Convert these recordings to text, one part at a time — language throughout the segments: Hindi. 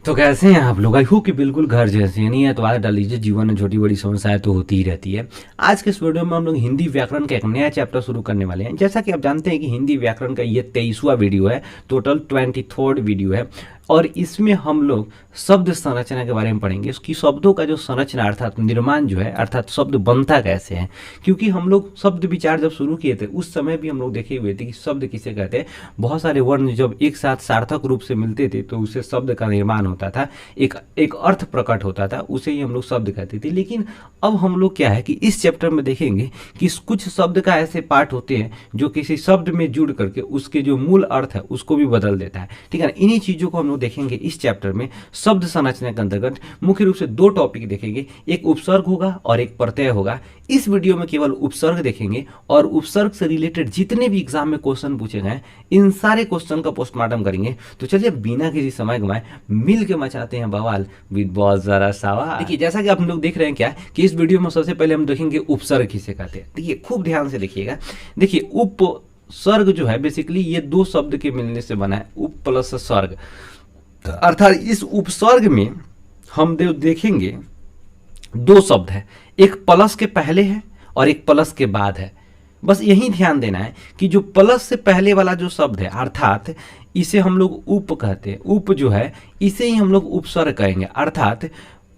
तो कैसे हैं आप लोग? आई होप कि बिल्कुल घर जैसे नहीं है तो आज डाल लीजिए। जीवन में छोटी बड़ी समस्याएं तो होती ही रहती है। आज के इस वीडियो में हम लोग हिंदी व्याकरण का एक नया चैप्टर शुरू करने वाले हैं। जैसा कि आप जानते हैं कि हिंदी व्याकरण का ये 23वां वीडियो है, टोटल 23rd वीडियो है और इसमें हम लोग शब्द संरचना के बारे में पढ़ेंगे। उसकी शब्दों का जो संरचना अर्थात निर्माण जो है, अर्थात शब्द बनता कैसे है। क्योंकि हम लोग शब्द विचार जब शुरू किए थे उस समय भी हम लोग देखे हुए थे कि शब्द किसे कहते हैं। बहुत सारे वर्ण जब एक साथ सार्थक रूप से मिलते थे तो उससे शब्द का निर्माण होता था, एक अर्थ प्रकट होता था, उसे ही हम लोग शब्द कहते थे। लेकिन अब हम लोग क्या है कि इस चैप्टर में देखेंगे कि कुछ शब्द का ऐसे पार्ट होते हैं जो किसी शब्द में जुड़ करके उसके जो मूल अर्थ है उसको भी बदल देता है। ठीक है ना, इन्हीं चीजों को हम लोग देखेंगे इस चैप्टर में। शब्द संरचना के अंतर्गत मुख्य रूप से दो टॉपिक देखेंगे, एक उपसर्ग होगा और एक प्रत्यय होगा। इस वीडियो में केवल उपसर्ग देखेंगे और उपसर्ग से रिलेटेड जितने भी एग्जाम में क्वेश्चन पूछे गए इन सारे क्वेश्चन का पोस्टमार्टम करेंगे। तो चलिए बिना किसी समय गंवाए मिल के मचाते हैं बवाल विद बहुत जरा सवाल। देखिए जैसा कि आप लोग देख रहे हैं क्या कि इस वीडियो में सबसे पहले हम देखेंगे उपसर्ग किसे कहते हैं। देखिए खूब ध्यान से देखिएगा। देखिए उपसर्ग जो है बेसिकली ये दो शब्द के मिलने से बना है, उप प्लस सर्ग। अर्थात इस उपसर्ग में हम देखेंगे दो शब्द है, एक प्लस के पहले है और एक प्लस के बाद है। बस यही ध्यान देना है कि जो प्लस से पहले वाला जो शब्द है अर्थात इसे हम लोग उप कहते हैं। उप जो है इसे ही हम लोग उपसर्ग कहेंगे। अर्थात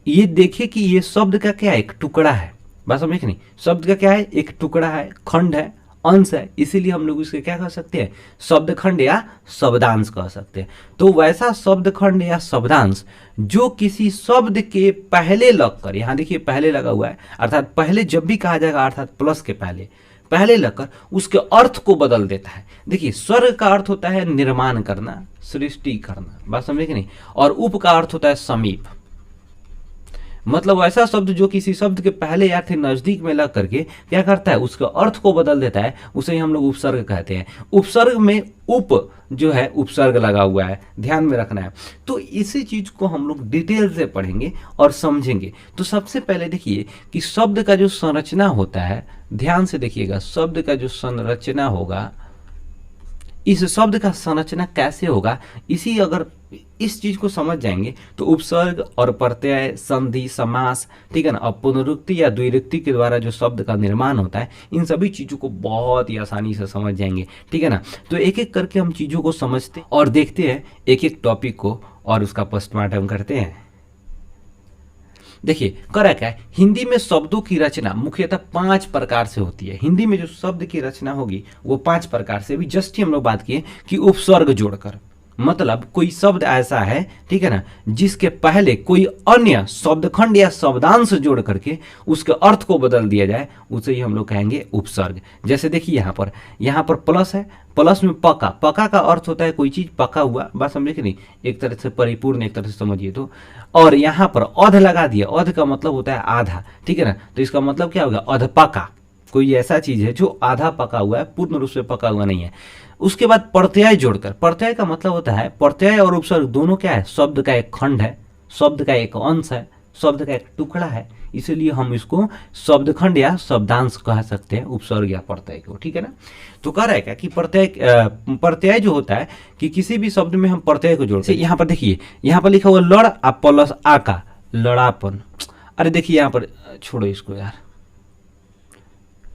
ये देखिए कि ये शब्द का क्या है, एक टुकड़ा है। बस समझे कि नहीं, शब्द का क्या है, एक टुकड़ा है, खंड है, अंश है, इसीलिए हम लोग इसके क्या कह सकते हैं, शब्द खंड या शब्दांश कह सकते हैं। तो वैसा शब्द खंड या शब्दांश जो किसी शब्द के पहले लगकर, यहां देखिए पहले लगा हुआ है, अर्थात पहले जब भी कहा जाएगा अर्थात प्लस के पहले लगकर उसके अर्थ को बदल देता है। देखिए स्वर्ग का अर्थ होता है निर्माण करना, सृष्टि करना, बात समझे कि नहीं। और उप का अर्थ होता है समीप, मतलब ऐसा शब्द जो किसी शब्द के पहले या फिर नजदीक में लग करके क्या करता है, उसके अर्थ को बदल देता है, उसे हम लोग उपसर्ग कहते हैं। उपसर्ग में उप जो है उपसर्ग लगा हुआ है, ध्यान में रखना है। तो इसी चीज को हम लोग डिटेल से पढ़ेंगे और समझेंगे। तो सबसे पहले देखिए कि शब्द का जो संरचना होता है, ध्यान से देखिएगा, शब्द का जो संरचना होगा, इस शब्द का संरचना कैसे होगा, इसी अगर इस चीज को समझ जाएंगे तो उपसर्ग और प्रत्यय, संधि, समास, ठीक है ना, और पुनरुक्ति या द्विरुक्ति के द्वारा जो शब्द का निर्माण होता है, इन सभी चीजों को बहुत ही आसानी से समझ जाएंगे। ठीक है ना, तो एक एक करके हम चीजों को समझते और देखते हैं एक एक टॉपिक को और उसका पोस्टमार्टम करते हैं। देखिए करा क्या है, हिंदी में शब्दों की रचना मुख्यतः 5 प्रकार से होती है। हिंदी में जो शब्द की रचना होगी वो 5 प्रकार से। अभी जस्ट ही हम लोग बात किए कि उपसर्ग जोड़कर, मतलब कोई शब्द ऐसा है, ठीक है ना, जिसके पहले कोई अन्य शब्दखंड या शब्दांश जोड़ करके उसके अर्थ को बदल दिया जाए, उसे ही हम लोग कहेंगे उपसर्ग। जैसे देखिए यहाँ पर प्लस है, प्लस में पका का अर्थ होता है कोई चीज पका हुआ, बात समझे कि नहीं, एक तरह से परिपूर्ण, एक तरह से समझिए तो। और यहाँ पर अध लगा दिया, अध का मतलब होता है आधा, ठीक है ना, तो इसका मतलब क्या होगा, अधपका, कोई ऐसा चीज है जो आधा पका हुआ है, पूर्ण रूप से पका हुआ नहीं है। उसके बाद प्रत्यय जोड़कर, प्रत्यय का मतलब होता है, प्रत्यय और उपसर्ग दोनों क्या है, शब्द का एक खंड है, शब्द का एक अंश है, शब्द का एक टुकड़ा है, इसीलिए हम इसको शब्द खंड या शब्दांश कह सकते हैं, उपसर्ग या प्रत्यय को। ठीक है ना, तो कह रहा है क्या कि प्रत्यय जो होता है कि किसी भी शब्द में हम प्रत्यय को जोड़ते हैं। यहाँ पर देखिए, यहाँ पर लिखा हुआ लड़ आ प्लस आ का लड़ापन। अरे देखिए यहाँ पर, छोड़ो इसको यार,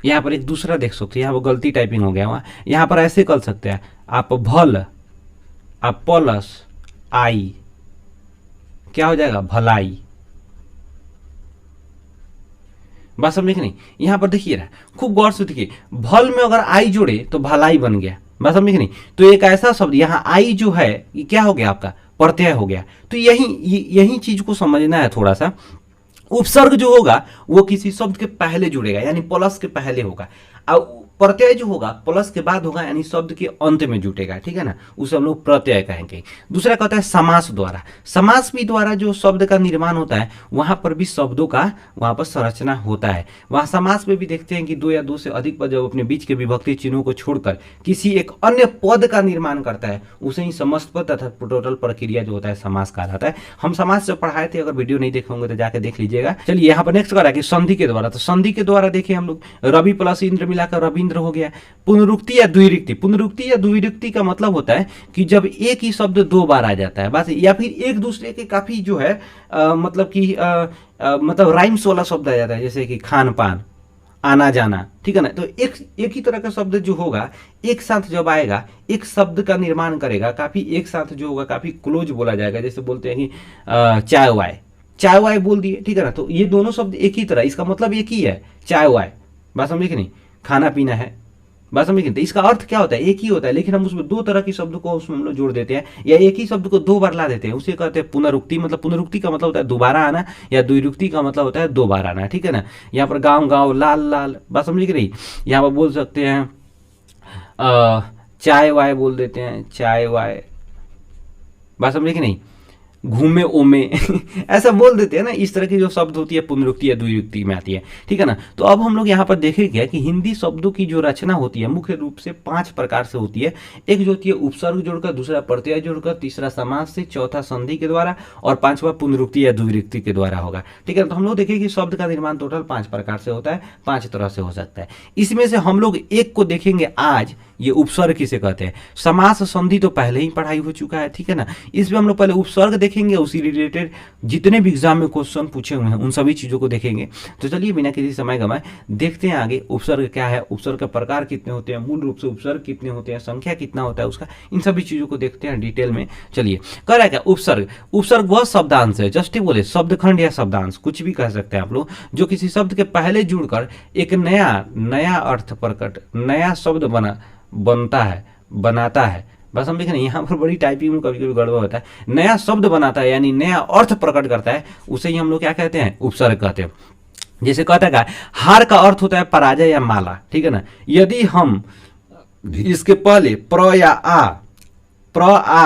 यहाँ पर एक दूसरा देख सकते हैं, यहाँ पर गलती टाइपिंग हो गया। वहाँ यहाँ पर ऐसे कर सकते हैं, आप भल आप प्लस आई, क्या हो जाएगा, भलाई। बात समझे कि नहीं, यहाँ पर देखिए ना, खूब गौर से देखिए, भल में अगर आई जोड़े तो भलाई बन गया, बात समझे कि नहीं। तो एक ऐसा शब्द यहाँ आई जो है ये क्या हो गया, आपका प्रत्यय हो गया। तो यही चीज को समझना है थोड़ा सा। उपसर्ग जो होगा वो किसी शब्द के पहले जुड़ेगा, यानी प्लस के पहले होगा, और प्रत्यय जो होगा प्लस के बाद होगा, यानी शब्द के अंत में जुटेगा। ठीक है ना, उसे हम लोग प्रत्यय कहेंगे। दूसरा कहता है समास द्वारा। समास भी द्वारा जो शब्द का निर्माण होता है, वहां पर भी शब्दों का वहां पर संरचना होता है। वहां समास में भी देखते हैं कि दो या दो से अधिक पद जब अपने बीच के विभक्ति चिन्हों को छोड़कर किसी एक अन्य पद का निर्माण करता है, उसे ही समस्त पद तथा टोटल प्रक्रिया जो होता है समास कहलाता है। हम समास जब पढ़ाए थे, अगर वीडियो नहीं देखे होंगे तो जाकर देख लीजिएगा। चलिए यहाँ पर नेक्स्ट करा कि संधि के द्वारा। तो संधि के द्वारा देखिए हम लोग रवि प्लस इंद्र मिलाकर रवि इंद्र हो गया। पुनरुक्ति या द्विरुक्ति, पुनरुक्ति या द्विरुक्ति का मतलब होता है कि जब एक ही शब्द दो बार आ जाता है बस, या फिर एक दूसरे के काफी जो है मतलब कि मतलब राइम्स वाला शब्द आ जाता है, जैसे कि खान पान, आना जाना, ठीक है ना। तो एक ही तरह का शब्द जो होगा एक साथ जब आएगा, एक शब्द का निर्माण करेगा, काफी एक साथ जो होगा काफी क्लोज बोला जाएगा। जैसे बोलते हैं कि चाय वाय, चाय वाय बोल दिए, ठीक है ना। तो ये दोनों शब्द एक ही तरह, इसका मतलब एक ही है, चाय वाय, बात समझे कि नहीं, खाना पीना है, बात समझे कि नहीं। तो इसका अर्थ क्या होता है, एक ही होता है, लेकिन हम उसमें दो तरह के शब्द को उसमें हम लोग जोड़ देते हैं, या एक ही शब्द को दो बार ला देते हैं, उसे कहते हैं पुनरुक्ति। मतलब पुनरुक्ति का मतलब होता है दोबारा आना, या द्विरुक्ति का मतलब होता है दो बार आना, ठीक है ना। यहाँ पर गाँव गाँव, लाल लाल, बात समझे कि नहीं। यहाँ पर बोल सकते हैं चाय वाय बोल देते हैं, चाय वाय, बात समझे कि नहीं, घूमे ओमे ऐसा बोल देते हैं ना। इस तरह की जो शब्द होती है पुनरुक्ति या द्विरुक्ति में आती है, ठीक है ना। तो अब हम लोग यहाँ पर देखेंगे कि हिंदी शब्दों की जो रचना होती है मुख्य रूप से 5 प्रकार से होती है। एक जो होती है उपसर्ग जोड़कर, दूसरा प्रत्यय जोड़कर, तीसरा समास से, चौथा संधि के द्वारा, और पांचवा पुनरुक्ति या द्विरुक्ति के द्वारा होगा, ठीक है। तो हम लोग देखेंगे कि शब्द का निर्माण टोटल 5 प्रकार से होता है, 5 तरह से हो सकता है। इसमें से हम लोग एक को देखेंगे आज, ये उपसर्ग किसे कहते हैं। समास संधि तो पहले ही पढ़ाई हो चुका है, ठीक है ना। इसमें हम लोग पहले उपसर्ग देखेंगे, उसी रिलेटेड जितने भी एग्जाम में क्वेश्चन पूछे हुए हैं उन सभी चीजों को देखेंगे। तो चलिए बिना किसी समय गंवाए देखते हैं आगे उपसर्ग क्या है, उपसर्ग का प्रकार कितने होते हैं, मूल रूप से उपसर्ग कितने होते हैं, संख्या कितना होता है उसका, इन सभी चीजों को देखते हैं डिटेल में। चलिए कह रहा है क्या उपसर्ग, उपसर्ग वह शब्दांश है, जस्ट बोले शब्दखंड या शब्दांश कुछ भी कह सकते हैं आप लोग, जो किसी शब्द के पहले जुड़कर एक नया अर्थ प्रकट, नया शब्द बनता है, बनाता है। बस हम देखें यहाँ पर बड़ी टाइपिंग में कभी कभी गड़बड़ होता है, नया शब्द बनाता है यानी नया अर्थ प्रकट करता है, उसे ही हम लोग क्या कहते हैं, उपसर्ग कहते हैं। जैसे कहता है हार का अर्थ होता है पराजय या माला, ठीक है ना। यदि हम इसके पहले प्र या आ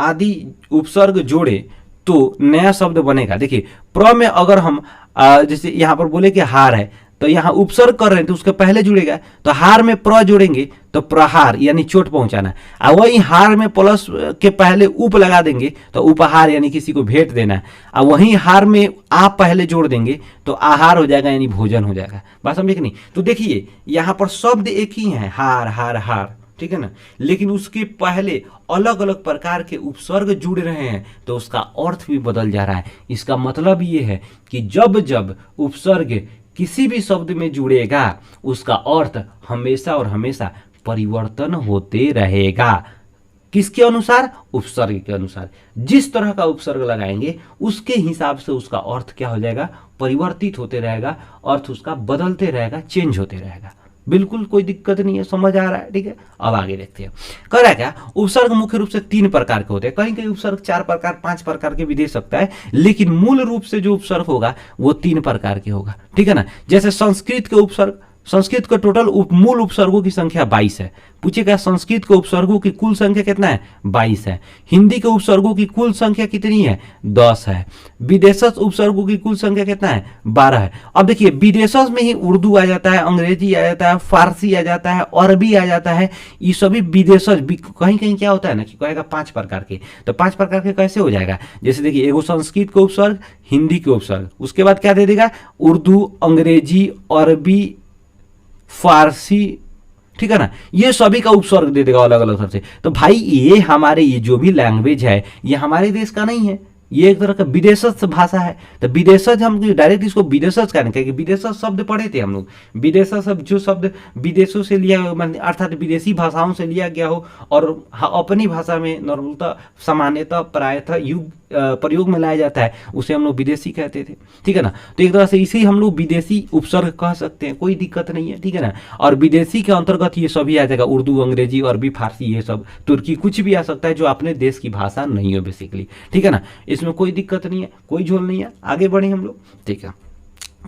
आदि उपसर्ग जोड़े तो नया शब्द बनेगा। देखिए प्र में अगर हम जैसे यहाँ पर बोले कि हार है, तो यहाँ उपसर्ग कर रहे हैं तो उसके पहले जुड़ेगा, तो हार में प्र जोड़ेंगे तो प्रहार यानी चोट पहुंचाना, और वही हार में प्लस के पहले उप लगा देंगे तो उपहार यानी किसी को भेंट देना, और वहीं हार में आप पहले जोड़ देंगे तो आहार हो जाएगा यानी भोजन हो जाएगा। बात समझे कि नहीं। तो देखिए यहाँ पर शब्द एक ही है, हार हार हार, ठीक है ना, लेकिन उसके पहले अलग अलग प्रकार के उपसर्ग जुड़ रहे हैं तो उसका अर्थ भी बदल जा रहा है। इसका मतलब ये है कि जब जब उपसर्ग किसी भी शब्द में जुड़ेगा उसका अर्थ हमेशा और हमेशा परिवर्तन होते रहेगा। किसके अनुसार, उपसर्ग के अनुसार। जिस तरह का उपसर्ग लगाएंगे उसके हिसाब से उसका अर्थ क्या हो जाएगा, परिवर्तित होते रहेगा, अर्थ उसका बदलते रहेगा, चेंज होते रहेगा। बिल्कुल कोई दिक्कत नहीं है, समझ आ रहा है, ठीक है। अब आगे देखते हैं कह रहा है क्या, उपसर्ग मुख्य रूप से 3 प्रकार के होते हैं, कहीं कहीं उपसर्ग 4 प्रकार 5 प्रकार के भी दे सकता है, लेकिन मूल रूप से जो उपसर्ग होगा वो 3 प्रकार के होगा, ठीक है ना। जैसे संस्कृत के उपसर्ग, संस्कृत के टोटल मूल उपसर्गों की संख्या 22 है। पूछिएगा संस्कृत के उपसर्गों की कुल संख्या कितना है, 22 है। हिंदी के उपसर्गों की कुल संख्या कितनी है, 10 है। विदेशज उपसर्गों की कुल संख्या कितना है, 12 है। अब देखिए विदेशज में ही उर्दू आ जाता है, अंग्रेजी आ जाता है, फारसी आ जाता है, अरबी आ जाता है, ये सभी विदेशज। कहीं कहीं क्या होता है ना कि कहेगा 5 प्रकार के, तो 5 प्रकार के कैसे हो जाएगा। जैसे देखिए एगो संस्कृत के उपसर्ग, हिंदी के उपसर्ग, उसके बाद क्या दे देगा, उर्दू, अंग्रेजी, अरबी, फारसी, ठीक है ना, ये सभी का उपसर्ग दे देगा अलग अलग तरह से। तो भाई ये हमारे ये जो भी लैंग्वेज है ये हमारे देश का नहीं है, ये एक तरह का विदेशज भाषा है। तो विदेशज हम डायरेक्ट इसको विदेशज कहने, क्योंकि विदेशज शब्द पढ़े थे हम लोग। विदेशज शब्द जो शब्द विदेशों से लिया अर्थात विदेशी भाषाओं से लिया गया हो और अपनी भाषा में नॉर्मलता सामान्यतः प्रायतः प्रयोग में लाया जाता है, उसे हम लोग विदेशी कहते थे, ठीक है ना। तो एक तरह से इसे हम लोग विदेशी उपसर्ग कह सकते हैं, कोई दिक्कत नहीं है, ठीक है ना। और विदेशी के अंतर्गत ये सभी आ जाएगा, उर्दू, अंग्रेजी, अरबी, फारसी, ये सब, तुर्की, कुछ भी आ सकता है जो अपने देश की भाषा नहीं हो बेसिकली, ठीक है ना। इसमें कोई दिक्कत नहीं है, कोई झोल नहीं है। आगे बढ़े हम लोग, ठीक है।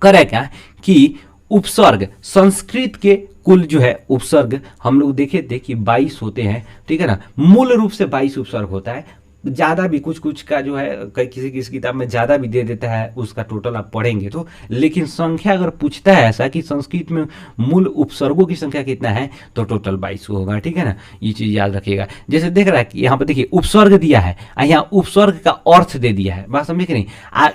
करे क्या कि उपसर्ग संस्कृत के कुल जो है उपसर्ग हम लोग देखे थे कि 22 होते हैं, ठीक है ना। मूल रूप से 22 उपसर्ग होता है। ज़्यादा भी कुछ कुछ का जो है किसी किसी किताब में ज़्यादा भी दे देता है, उसका टोटल आप पढ़ेंगे तो। लेकिन संख्या अगर पूछता है ऐसा कि संस्कृत में मूल उपसर्गों की संख्या कितना है, तो टोटल 22 होगा, ठीक है ना। ये चीज़ याद रखिएगा। जैसे देख रहा है कि यहाँ पर देखिए उपसर्ग दिया है, यहाँ उपसर्ग का अर्थ दे दिया है, बात समझे कि नहीं।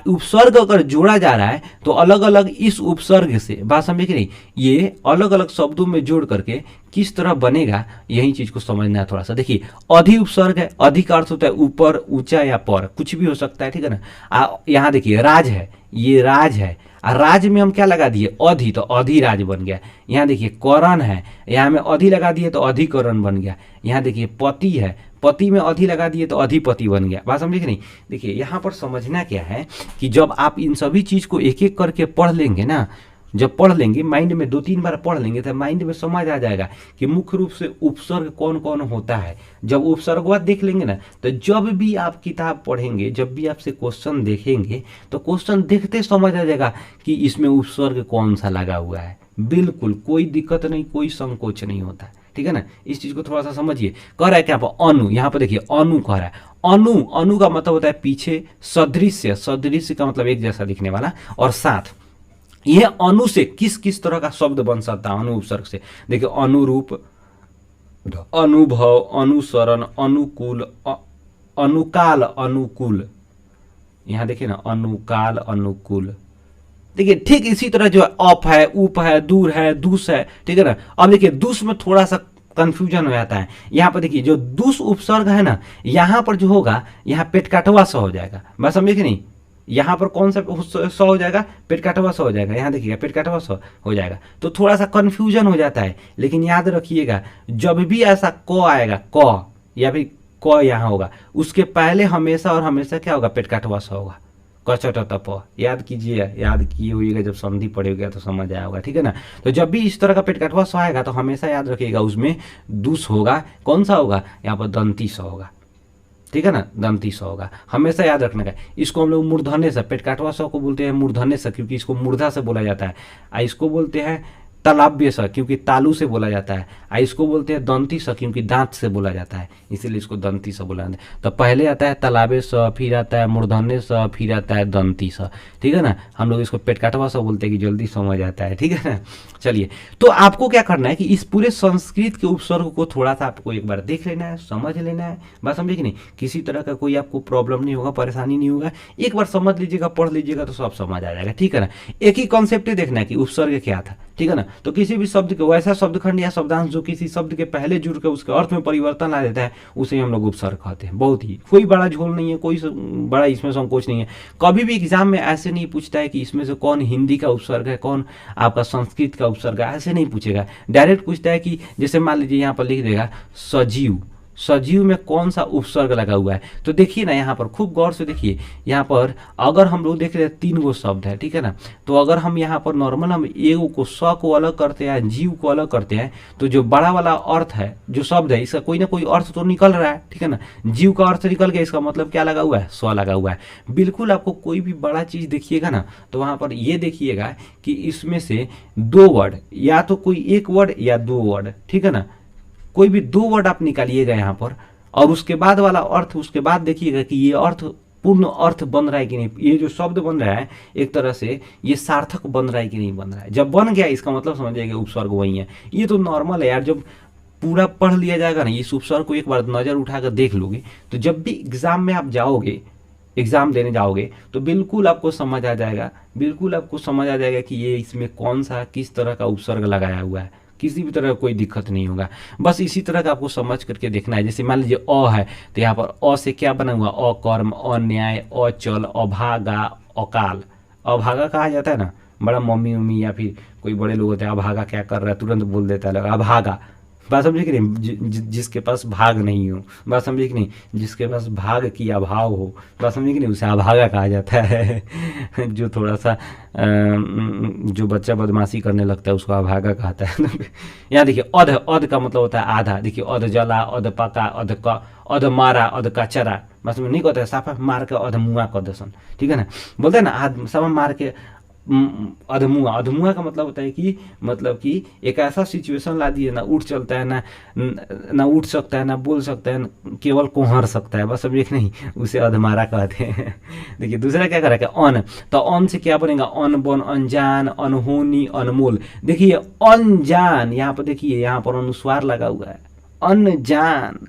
उपसर्ग अगर जोड़ा जा रहा है तो अलग अलग इस उपसर्ग से, बात समझे कि नहीं, ये अलग अलग शब्दों में जोड़ करके किस तरह बनेगा, यही चीज को समझना है थोड़ा सा। देखिए अधि उपसर्ग है, अधि का अर्थ होता है ऊपर, ऊंचा या पर, कुछ भी हो सकता है, ठीक है ना। यहाँ देखिए राज है, ये राज है, राज में हम क्या लगा दिए, अधि, तो अधिराज बन गया। यहाँ देखिए करण है, यहाँ में अधि लगा दिए तो अधिकरण बन गया। यहाँ देखिए पति है, पति में अधि लगा दिए तो अधिपति बन गया, बात समझे कि नहीं। देखिए यहाँ पर समझना क्या है कि जब आप इन सभी चीज को एक एक करके पढ़ लेंगे ना, जब पढ़ लेंगे माइंड में 2-3 बार पढ़ लेंगे तो माइंड में समझ आ जाएगा कि मुख्य रूप से उपसर्ग कौन कौन होता है। जब उपसर्गवाद देख लेंगे ना, तो जब भी आप किताब पढ़ेंगे, जब भी आपसे क्वेश्चन देखेंगे, तो क्वेश्चन देखते समझ आ जाएगा कि इसमें उपसर्ग कौन सा लगा हुआ है। बिल्कुल कोई दिक्कत नहीं, कोई संकोच नहीं होता, ठीक है ना। इस चीज को थोड़ा सा समझिए। कह रहा है क्या पर अनु, यहाँ पर देखिए अनु कह रहा है। अनु, अनु का मतलब होता है पीछे, सदृश्य, सदृश्य का मतलब एक जैसा दिखने वाला, और साथ। यह अनु से किस किस तरह का शब्द बन सकता है, अनु उपसर्ग से। देखिए अनुरूप, अनुभव, अनुसरण, अनुकूल, अनुकाल, अनुकूल। यहां देखिए ना अनुकाल, अनुकूल। देखिए ठीक इसी तरह जो अप है, उप है, दूर है, दूस है, ठीक है ना। अब देखिए दूस में थोड़ा सा कंफ्यूजन हो जाता है। यहाँ पर देखिए जो दूस उपसर्ग है ना, यहाँ पर जो होगा, यहाँ पेट काटवा सा हो जाएगा, बस समझे कि नहीं। यहाँ पर कौन सा स हो जाएगा, पेट काटवा सा हो जाएगा। यहाँ देखिएगा पेट काटवा सा हो जाएगा, तो थोड़ा सा कंफ्यूजन हो जाता है। लेकिन याद रखिएगा जब भी ऐसा क आएगा, क या फिर क यहाँ होगा, उसके पहले हमेशा और हमेशा क्या होगा, पेट काटवा सा होगा। कचट तप याद कीजिए, याद किए होइएगा, जब संधि पढ़ेगा तो समझ आया होगा, ठीक है ना। तो जब भी इस तरह का पेट काटवा सा आएगा तो हमेशा याद रखिएगा उसमें दूस होगा। कौन सा होगा, यहाँ पर दंती सा होगा, ठीक है ना, दंती सा होगा, हमेशा याद रखने का। इसको हम लोग मूर्धन्य से, पेट काटवा सा को बोलते हैं मूर्धन्य से, क्योंकि इसको मूर्धा से बोला जाता है। इसको बोलते हैं तालाब्य सा, क्योंकि तालू से बोला जाता है। इसको बोलते हैं दंती सा, क्योंकि दांत से बोला जाता है, इसीलिए इसको दंती सा बोला जाता है। तो पहले आता है तालाबे सा, फिर आता है मूर्धन्य सा, फिर आता है दंती सा, ठीक है ना। हम लोग इसको पेट काटवा सा बोलते हैं कि जल्दी समझ आता है, ठीक है ना। चलिए, तो आपको क्या करना है कि इस पूरे संस्कृत के उपसर्ग को थोड़ा सा आपको एक बार देख लेना है, समझ लेना है, बात समझे कि नहीं। किसी तरह का कोई आपको प्रॉब्लम नहीं होगा, परेशानी नहीं होगा। एक बार समझ लीजिएगा, पढ़ लीजिएगा तो सब समझ आ जाएगा, ठीक है ना। एक ही कॉन्सेप्ट ही देखना है कि उपसर्ग क्या था, ठीक है ना। तो किसी भी शब्द के वैसा शब्दखंड या शब्दांश जो किसी शब्द के पहले जुड़ कर उसके अर्थ में परिवर्तन ला देता है, उसे हम लोग उपसर्ग कहते हैं। बहुत ही कोई बड़ा झोल नहीं है, कोई बड़ा इसमें संकोच नहीं है। कभी भी एग्जाम में ऐसे नहीं पूछता है कि इसमें से कौन हिंदी का उपसर्ग है, कौन आपका संस्कृत का उपसर्ग है, ऐसे नहीं पूछेगा। डायरेक्ट पूछता है कि जैसे मान लीजिए यहाँ पर लिख देगा सजीव, सजीव में कौन सा उपसर्ग लगा हुआ है। तो देखिए ना यहाँ पर खूब गौर से देखिए, यहाँ पर अगर हम लोग देख रहे हैं 3 गो शब्द है, ठीक है ना। तो अगर हम यहाँ पर नॉर्मल हम एगो को स को अलग करते हैं, जीव को अलग करते हैं, तो जो बड़ा वाला अर्थ है, जो शब्द है, इसका कोई ना कोई अर्थ तो निकल रहा है, ठीक है ना। जीव का अर्थ निकल गया, इसका मतलब क्या लगा हुआ है, स लगा हुआ है। बिल्कुल आपको कोई भी बड़ा चीज देखिएगा ना, तो वहां पर ये देखिएगा कि इसमें से 2 वर्ड, या तो कोई 1 वर्ड या 2 वर्ड, ठीक है ना। कोई भी 2 वर्ड आप निकालिएगा यहाँ पर, और उसके बाद वाला अर्थ, उसके बाद देखिएगा कि ये अर्थ पूर्ण अर्थ बन रहा है कि नहीं। ये जो शब्द बन रहा है एक तरह से ये सार्थक बन रहा है कि नहीं बन रहा है। जब बन गया इसका मतलब समझ जाइएगा उपसर्ग वही है। ये तो नॉर्मल है यार, जब पूरा पढ़ लिया जाएगा ना, इस उपसर्ग को एक बार नजर उठाकर देख लोगे, तो जब भी एग्जाम में आप जाओगे, एग्जाम देने जाओगे, तो बिल्कुल आपको समझ आ जाएगा, बिल्कुल आपको समझ आ जाएगा कि ये इसमें कौन सा किस तरह का उपसर्ग लगाया हुआ है। किसी भी तरह का कोई दिक्कत नहीं होगा। बस इसी तरह का आपको समझ करके देखना है। जैसे मान लीजिए अ है, तो यहाँ पर अ से क्या बना हुआ, अकर्म, अन्याय, अचल, अभागा, अकाल। अभागा कहा जाता है ना, बड़ा मम्मी उम्मी या फिर कोई बड़े लोग होते हैं, अभागा क्या कर रहा है, तुरंत बोल देता है अभागा। बात समझे कि नहीं, जिसके पास भाग नहीं हो, बात समझे कि नहीं, जिसके पास भाग की अभाव हो, बात समझे कि नहीं, उसे अभागा कहा जाता है। जो थोड़ा सा जो बच्चा बदमाशी करने लगता है उसको अभागा कहता है। यहाँ देखिए अध, अध का मतलब होता है आधा। देखिए अध जला, अध पका, अध मारा, अध कचरा, बस में नहीं कहता है साफा मार के अध मुआ कर दसन, ठीक है ना। बोलते हैं ना साफा मार के अधमुआ, अधमुआ का मतलब होता है कि मतलब कि एक ऐसा सिचुएशन ला दिए, ना उठ चलता है, ना उठ सकता है, ना बोल सकता है, केवल कोहर सकता है, बस अब एक नहीं, उसे अधमारा कहते हैं। देखिए दूसरा क्या कर रहा है, अन, तो अन से क्या बनेगा, अनबन, अनजान, अनहोनी, अनमोल। देखिए अनजान, यहाँ पर देखिए यहाँ पर अनुस्वार लगा हुआ है, अनजान,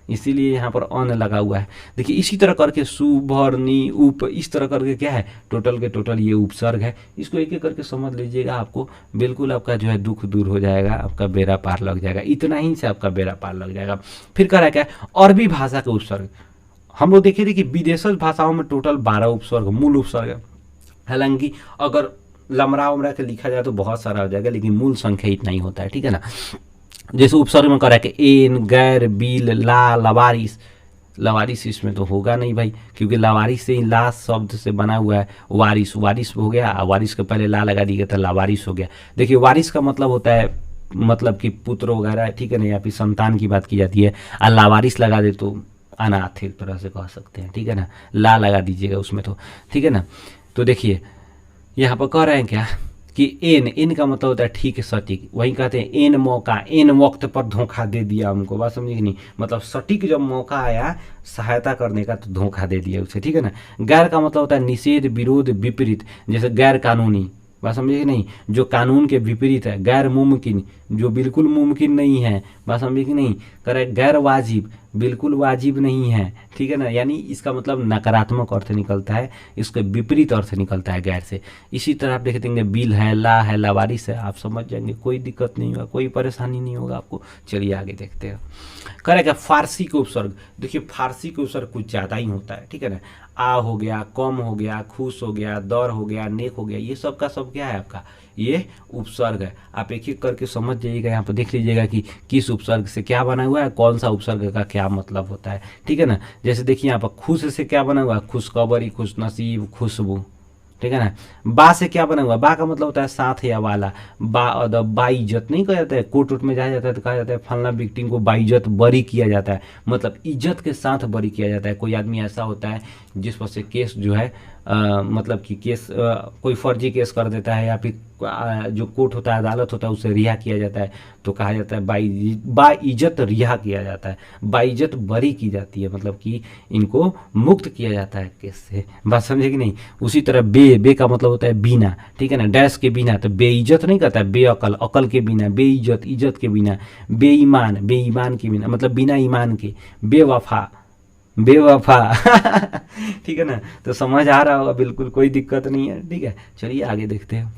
इसीलिए यहाँ पर अन लगा हुआ है। देखिए इसी तरह करके सु, भर, नी, उप, इस तरह करके क्या है, टोटल के टोटल ये उपसर्ग है। इसको एक एक करके समझ लीजिएगा, आपको बिल्कुल आपका जो है दुख दूर हो जाएगा, आपका बेड़ा पार लग जाएगा, इतना ही से आपका बेड़ा पार लग जाएगा। फिर कह रहा है क्या, अरबी भाषा के उपसर्ग। हम लोग देखे थे कि विदेशज भाषाओं में टोटल 12 उपसर्ग मूल उपसर्ग है। हालांकि अगर लमरा उमरा के लिखा जाए तो बहुत सारा हो जाएगा, लेकिन मूल संख्या इतना ही होता है, ठीक है ना। जैसे उपसर्ग में करा कि एन, गैर, बिल, ला, लवारिस। लवारिस इसमें तो होगा नहीं भाई, क्योंकि लवारिस से ही ला शब्द से बना हुआ है। वारिस, वारिस हो गया, वारिस के पहले ला लगा दिया था, लावारिस हो गया। देखिए वारिस का मतलब होता है मतलब कि पुत्र वगैरह, ठीक है ना, या फिर संतान की बात की जाती है। और लावारिस लगा दे तो अनाथ एक तरह से कह सकते हैं, ठीक है ना, ला लगा दीजिएगा उसमें तो, ठीक है ना। तो देखिए यहाँ पर कह रहे हैं क्या कि एन, एन का मतलब होता है ठीक, सटीक। वहीं कहते हैं एन मौका, एन वक्त पर धोखा दे दिया हमको, बात समझे कि नहीं, मतलब सटीक जब मौका आया सहायता करने का तो धोखा दे दिया उसे, ठीक है ना। गैर का मतलब होता है निषेध, विरोध, विपरीत। जैसे गैर कानूनी, बात समझे कि नहीं, जो कानून के विपरीत है। गैर मुमकिन, जो बिल्कुल मुमकिन नहीं है, बात समझे कि नहीं। करे गैर वाजिब, बिल्कुल वाजिब नहीं है, ठीक है ना, यानी इसका मतलब नकारात्मक अर्थ निकलता है, इसके विपरीत अर्थ निकलता है गैर से। इसी तरह आप देख देंगे बिल है, ला है, लावारिस है, आप समझ जाएंगे, कोई दिक्कत नहीं होगा, कोई परेशानी नहीं होगा आपको। चलिए आगे देखते हैं। करेगा फारसी के उपसर्ग। देखिए फारसी के उपसर्ग कुछ ज़्यादा ही होता है, ठीक है ना। आ हो गया, कम हो गया, खुश हो गया, दर हो गया, नेक हो गया, ये सब का सब क्या है आपका, ये उपसर्ग है। आप एक एक करके समझ जाइएगा, यहाँ पर देख लीजिएगा कि किस उपसर्ग से क्या बना हुआ है, कौन सा उपसर्ग का क्या मतलब होता है, ठीक है ना। जैसे देखिए यहाँ पर खुश से क्या बना हुआ है, खुशखबरी, खुश नसीब, खुशबू, ठीक है ना। बा से क्या बना हुआ, बा का मतलब होता है साथ या वाला। बा अदब, बाइज्जत नहीं कहा जाता है, कोर्ट वोट में जाया जाता है तो कहा जाता है फलना विक्टिम को बाइज्जत बरी किया जाता है, मतलब इज्जत के साथ बरी किया जाता है। कोई आदमी ऐसा होता है जिस पर से केस जो है मतलब कि केस कोई फर्जी केस कर देता है, या फिर जो कोर्ट होता है, अदालत होता है, उसे रिहा किया जाता है, तो कहा जाता है बाइज्जत रिहा किया जाता है, बाइज्जत बरी की जाती है, मतलब कि इनको मुक्त किया जाता है केस से, बात समझे कि नहीं। उसी तरह बे का मतलब होता है बिना, ठीक है ना, डैश के बिना, तो बेइज्जत नहीं कहता है, बेअकल, अकल के बिना, बेइज्जत, इज्जत के बिना, बेईमान, बेईमान के बिना, मतलब बिना ईमान के, बेवफा, बेवफा ठीक है ना। तो समझ आ रहा होगा, बिल्कुल कोई दिक्कत नहीं है, ठीक है। चलिए आगे देखते हैं।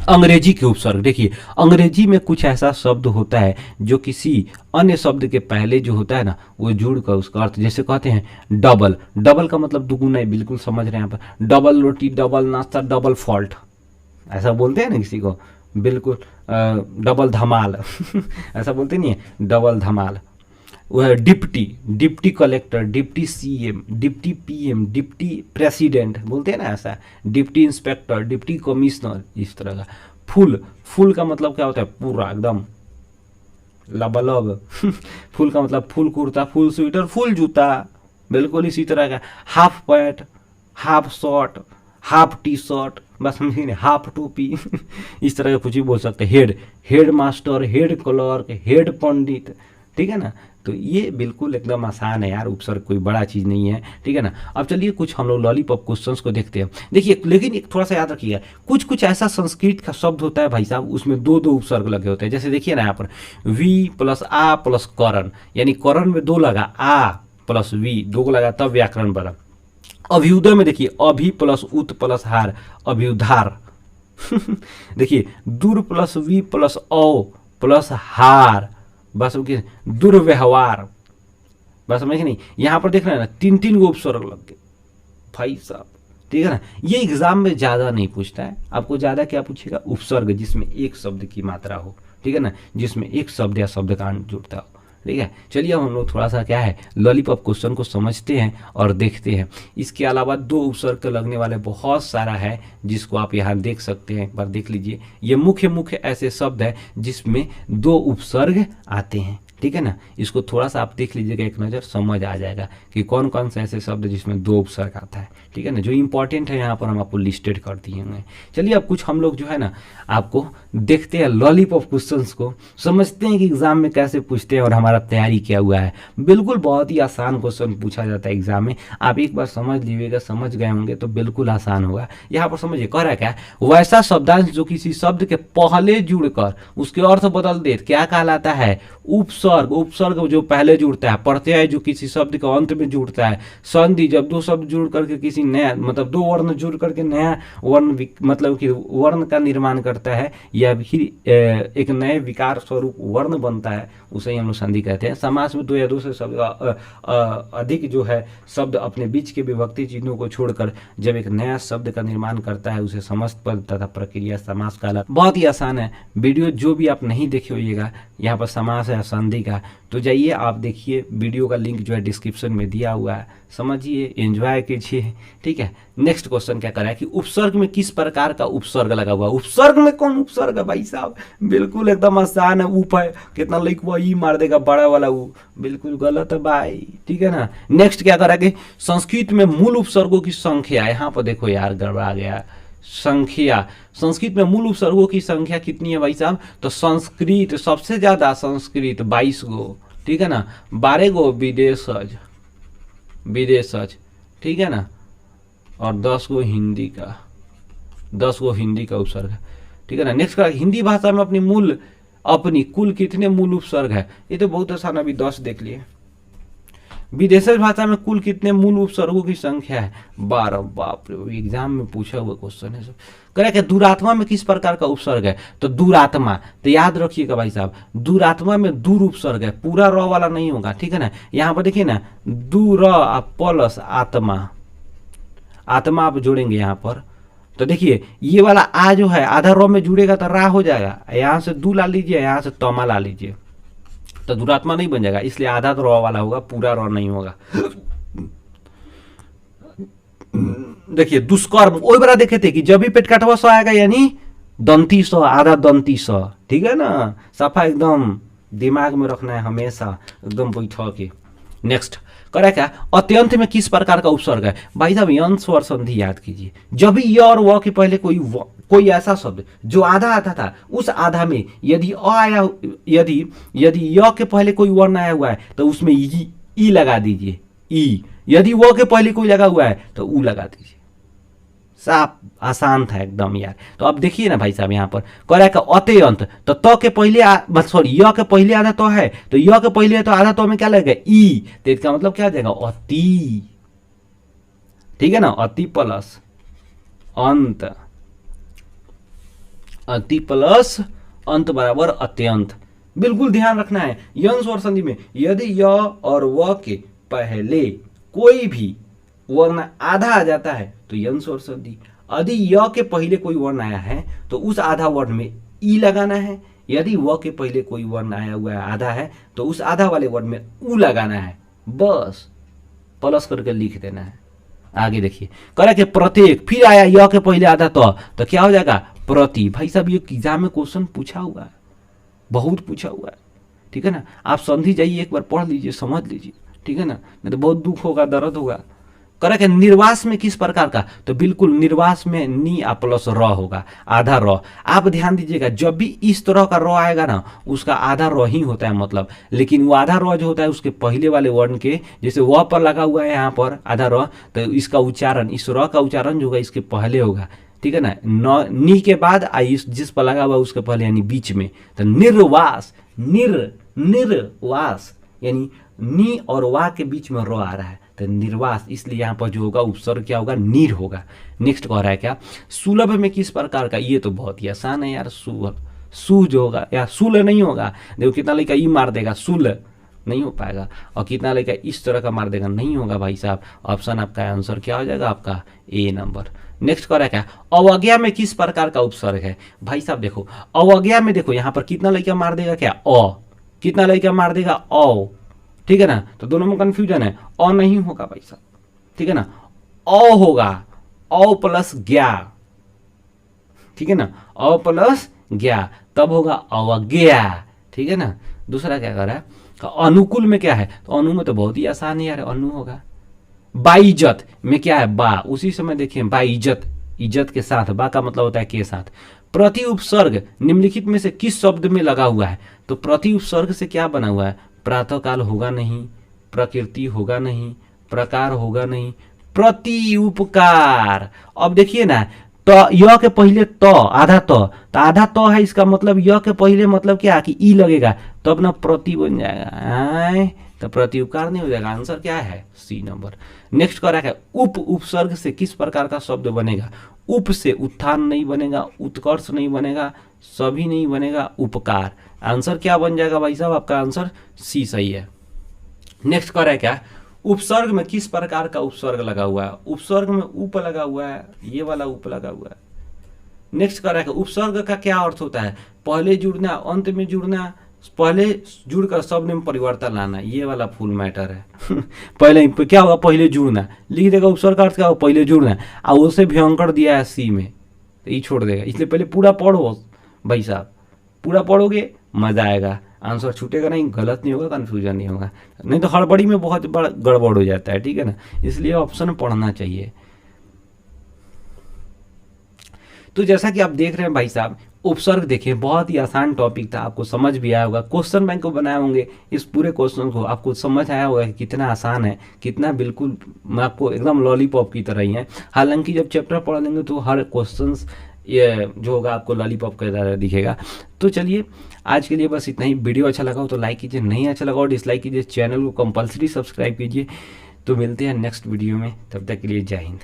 अंग्रेजी के उपसर्ग। देखिए अंग्रेजी में कुछ ऐसा शब्द होता है जो किसी अन्य शब्द के पहले जो होता है ना, वो जुड़ कर उसका अर्थ, जैसे कहते हैं डबल, डबल का मतलब दुगुना है, बिल्कुल समझ रहे हैं यहाँ पर। डबल रोटी, डबल नाश्ता, डबल फॉल्ट, ऐसा बोलते हैं ना किसी को, बिल्कुल। डबल धमाल ऐसा बोलते नहीं है, डबल धमाल। वह deputy, deputy collector, deputy CM, deputy PM, deputy president बोलते हैं ना ऐसा, डिप्टी इंस्पेक्टर, डिप्टी कमिश्नर, इस तरह का। फुल, फुल का मतलब क्या होता है, पूरा एकदम लबालब फुल का मतलब full kurta, full sweater, full जूता, बिल्कुल इसी तरह का। Half pant, half shirt, half T shirt, बस समझिए ना, हाफ टोपी इस तरह का कुछ भी बोल सकते हैं। Head, head master, head clerk, head pandit, ठीक है ना। तो ये बिल्कुल एकदम आसान है यार, उपसर्ग कोई बड़ा चीज़ नहीं है, ठीक है ना। अब चलिए कुछ हम लोग लॉलीपॉप क्वेश्चंस को देखते हैं। देखिए लेकिन एक थोड़ा सा याद रखिएगा, कुछ कुछ ऐसा संस्कृत का शब्द होता है भाई साहब, उसमें दो दो उपसर्ग लगे होते हैं। जैसे देखिए ना यहाँ पर वी प्लस आ प्लस करण, यानी करण में दो लगा, आ प्लस वी दो लगा, तब व्याकरण बना। अभ्युदय में देखिए अभि प्लस उत प्लस हार, अभ्युधार देखिए दूर प्लस वी प्लस औ प्लस हार, बस दुर्व्यवहार, बस समझ नहीं। यहाँ पर देख रहे हैं ना, तीन तीन गो उपसर्ग लग गए भाई साहब, ठीक है ना। ये एग्जाम में ज़्यादा नहीं पूछता है, आपको ज़्यादा क्या पूछेगा, उपसर्ग जिसमें एक शब्द की मात्रा हो, ठीक है ना, जिसमें एक शब्द या शब्दकांड जुड़ता हो, ठीक है। चलिए हम लोग थोड़ा सा क्या है लॉलीपॉप क्वेश्चन को समझते हैं और देखते हैं। इसके अलावा दो उपसर्ग के लगने वाले बहुत सारा है जिसको आप यहाँ देख सकते हैं, एक बार देख लीजिए। ये मुख्य मुख्य ऐसे शब्द है जिसमें दो उपसर्ग आते हैं, ठीक है ना। इसको थोड़ा सा आप देख लीजिएगा, एक नज़र समझ आ जाएगा कि कौन कौन से ऐसे शब्द जिसमें 2 उपसर्ग आता है, ठीक है ना। जो इंपॉर्टेंट है यहाँ पर हम आपको लिस्टेड कर दिए हैं। चलिए अब कुछ हम लोग जो है ना आपको देखते हैं लॉलीपॉप क्वेश्चंस को, समझते हैं कि एग्जाम में कैसे पूछते हैं और हमारा तैयारी क्या हुआ है। बिल्कुल बहुत ही आसान क्वेश्चन पूछा जाता है एग्जाम में, आप एक बार समझ लीजिएगा, समझ गए होंगे तो बिल्कुल आसान होगा। यहाँ पर समझिए कह रहा है क्या, वैसा शब्दांश जो किसी शब्द के पहले जुड़कर उसके अर्थ बदल दे क्या कहलाता है, उपसर्ग। उपसर्ग जो पहले जुड़ता है, प्रत्यय जो किसी शब्द के अंत में जुड़ता है, संधि जब 2 शब्द जुड़ करके किसी नया मतलब 2 वर्ण जुड़ करके नया वर्ण मतलब कि वर्ण का निर्माण करता है या फिर एक नए विकार स्वरूप वर्ण बनता है, उसे ही हम लोग संधि कहते हैं। समास में 2 या 2 से शब्द अधिक जो है शब्द अपने बीच के विभक्ति चिन्हों को छोड़कर जब एक नया शब्द का निर्माण करता है उसे समस्त पद तथा प्रक्रिया समास कहलाता है। बहुत ही आसान है। वीडियो जो भी आप नहीं देखे होइएगा, यहाँ पर समास है संधि का, तो जाइए आप देखिए, वीडियो का लिंक जो है डिस्क्रिप्शन में दिया हुआ है, समझिए, एंजॉय कीजिए, ठीक है। नेक्स्ट क्वेश्चन क्या करा है कि उपसर्ग में किस प्रकार का उपसर्ग लगा हुआ है। उपसर्ग में कौन उपसर्ग है भाई साहब, बिल्कुल एकदम आसान है। ऊप है, कितना लिखवा ई मार देगा बड़ा वाला ऊ, बिल्कुल गलत है भाई, ठीक है ना। नेक्स्ट क्या करा कि संस्कृत में मूल उपसर्गों की संख्या, यहाँ पर देखो यार गड़बड़ा गया, संख्या, संस्कृत में मूल उपसर्गों की संख्या कितनी है भाई साहब, तो संस्कृत सबसे ज्यादा, संस्कृत 22 गो, ठीक है ना, 12 गो विदेशज, विदेशज, ठीक है ना, और 10 गो हिंदी का, 10 गो हिंदी का उपसर्ग है, ठीक है ना। नेक्स्ट का हिंदी भाषा में अपनी कुल कितने मूल उपसर्ग है, ये तो बहुत आसान, अभी 10 देख लिए। विदेशी भाषा में कुल कितने मूल उपसर्गों की संख्या है, 12। बाप रे, एग्जाम में पूछा हुआ क्वेश्चन है सब। कह कि दुरात्मा में किस प्रकार का उपसर्ग है, तो दुरात्मा, तो याद रखिएगा भाई साहब, दुरात्मा में दूर उपसर्ग है, पूरा र वाला नहीं होगा, ठीक है ना। यहाँ पर देखिए ना, दूर प्लस आत्मा, आत्मा आप जोड़ेंगे यहाँ पर, तो देखिए ये वाला आ जो है आधा र में जुड़ेगा तो रा हो जाएगा, यहाँ से दू ला लीजिए, यहाँ से तमा ला लीजिए, तो दुरात्मा नहीं बन जाएगा, इसलिए आधा तो र वाला होगा, पूरा र नहीं होगा। देखिए दुष्कर्म वही बड़ा देखे थे कि जब भी पेट काटवा स आएगा यानी दंती स, आधा दंती स, ठीक है ना। सफा एकदम दिमाग में रखना है हमेशा, एकदम बैठा के। नेक्स्ट करा क्या, अत्यंत में किस प्रकार का उपसर्ग है, भाई साहब यंस और संधि याद कीजिए। जब भी य और व के पहले कोई ऐसा शब्द जो आधा आता था, उस आधा में यदि अ आया, यदि य के पहले कोई वर्ण आया हुआ है तो उसमें ई लगा दीजिए, ई। यदि वो के पहले कोई लगा हुआ है तो ऊ लगा दीजिए। साफ आसान था एकदम यार। तो अब देखिए ना भाई साहब, यहाँ पर कह रहा है कि अत्यंत, तो त के पहले सॉरी य के पहले आधा तो है, तो य के पहले तो आधा तो में क्या लगेगा, ई, तो इसका मतलब क्या हो जाएगा, अति, ठीक है ना। अति प्लस अंत, अति प्लस अंत बराबर अत्यंत। बिल्कुल ध्यान रखना है, यंस और संधि में यदि य और व के पहले कोई भी वर्ण आधा आ जाता है तो यंस और संधि। यदि य के पहले कोई वर्ण आया है तो उस आधा वर्ण में ई लगाना है, यदि व के पहले कोई वर्ण आया हुआ है आधा है तो उस आधा वाले वर्ण में ऊ लगाना है, बस प्लस करके लिख देना है। आगे देखिए कह रहा कि प्रत्येक, फिर आया य के पहले आधा तो क्या हो जाएगा, प्रति। भाई साहब ये एग्जाम में क्वेश्चन पूछा हुआ है, बहुत पूछा हुआ है, ठीक है ना। आप संधि जाइए एक बार पढ़ लीजिए, समझ लीजिए, ठीक है ना, नहीं तो बहुत दुख होगा, दर्द होगा। करा कि निर्वास में किस प्रकार का, तो बिल्कुल निर्वास में नी आ प्लस र होगा, आधा र। आप ध्यान दीजिएगा, जब भी इस तरह का र आएगा ना उसका आधा र ही होता है मतलब, लेकिन वो आधा र जो होता है उसके पहले वाले वर्ण के, जैसे वह पर लगा हुआ है यहाँ पर आधा र, तो इसका उच्चारण, इस र का उच्चारण जो होगा इसके पहले होगा, ठीक है ना। नी के बाद जिस पर लगा हुआ उसके पहले यानी बीच में, तो निर्वास, निर्वास यानी नी और वा के बीच में र आ रहा है तो निर्वास, इसलिए यहाँ पर जो होगा उपसर्ग क्या होगा, नीर होगा। नेक्स्ट कह रहा है क्या, सुलभ में किस प्रकार का, ये तो बहुत ही आसान है यार, सु जो होगा या सुल नहीं होगा, देखो कितना लड़का ई मार देगा, सुल नहीं हो पाएगा, और कितना लड़का इस तरह का मार देगा, नहीं होगा भाई साहब। ऑप्शन आपका आंसर क्या हो जाएगा, आपका ए नंबर। नेक्स्ट कह रहा है क्या, अवज्ञा में किस प्रकार का उपसर्ग है, भाई साहब देखो अवज्ञा में देखो यहाँ पर कितना लड़का मार देगा, क्या अ, कितना लड़का मार देगा औ, ठीक है ना। तो दोनों में कंफ्यूजन है, अ नहीं होगा भाई साहब, ठीक है ना, अ होगा, अ प्लस ज्ञा, ठीक है ना, अ प्लस ज्ञा, तब होगा अवज्ञा, ठीक है ना। दूसरा क्या कर रहा है, अनुकूल में क्या है, तो अनु में तो बहुत ही आसान है यार, अनु होगा। बाइज्जत में क्या है, बा, उसी समय देखिए बाइज्जत, इज्जत के साथ, बा का मतलब होता है के साथ। प्रति उपसर्ग निम्नलिखित में से किस शब्द में लगा हुआ है, तो प्रति उपसर्ग से क्या बना हुआ है, प्रातःकाल होगा नहीं, प्रकृति होगा नहीं, प्रकार होगा नहीं, प्रति उपकार। अब देखिए ना, तो य के पहले त, आधा त, तो आधा त है, इसका मतलब य के पहले मतलब क्या कि ई लगेगा, तो अपना प्रति बन जाएगा, तो प्रति उपकार नहीं हो जाएगा। आंसर क्या है, सी नंबर। नेक्स्ट कह रहा है उप उपसर्ग से किस प्रकार का शब्द बनेगा, उप से उत्थान नहीं बनेगा, उत्कर्ष नहीं बनेगा, सभी नहीं बनेगा, उपकार। आंसर क्या बन जाएगा भाई साहब, आपका आंसर सी सही है। नेक्स्ट कह रहा है क्या, उपसर्ग में किस प्रकार का उपसर्ग लगा हुआ है, उपसर्ग में उप लगा हुआ है, ये वाला उप लगा हुआ है। नेक्स्ट कह रहा है उपसर्ग का क्या अर्थ होता है, पहले जुड़ना, अंत में जुड़ना, पहले जुड़कर शब्द में परिवर्तन लाना, ये वाला फुल मैटर है। पहले क्या होगा, पहले जुड़ना, लिख देगा उपसर्ग का अर्थ क्या होगा, पहले जुड़ना, और उसे भयंकर दिया है सी में, तो ये छोड़ देगा। इसलिए पहले पूरा पढ़ो भाई साहब, पूरा पढ़ोगे मजा आएगा, आंसर छूटेगा नहीं, गलत नहीं होगा, कन्फ्यूजन नहीं होगा, नहीं तो हड़बड़ी में बहुत बड़ा गड़बड़ हो जाता है, ठीक है ना। इसलिए ऑप्शन पढ़ना चाहिए। तो जैसा कि आप देख रहे हैं भाई साहब, उपसर्ग देखिए बहुत ही आसान टॉपिक था, आपको समझ भी आया होगा, क्वेश्चन बैंक को बनाए होंगे, इस पूरे क्वेश्चन को आपको समझ आया होगा कि कितना आसान है, कितना बिल्कुल आपको एकदम लॉलीपॉप की तरह ही है। हालांकि जब चैप्टर पढ़ लेंगे तो हर क्वेश्चन ये जो होगा आपको लॉलीपॉप का तरह दिखेगा। तो चलिए आज के लिए बस इतना ही। वीडियो अच्छा लगा हो तो लाइक कीजिए, नहीं अच्छा लगा हो डिसलाइक कीजिए, चैनल को कंपलसरी सब्सक्राइब कीजिए। तो मिलते हैं नेक्स्ट वीडियो में, तब तक के लिए जय हिंद।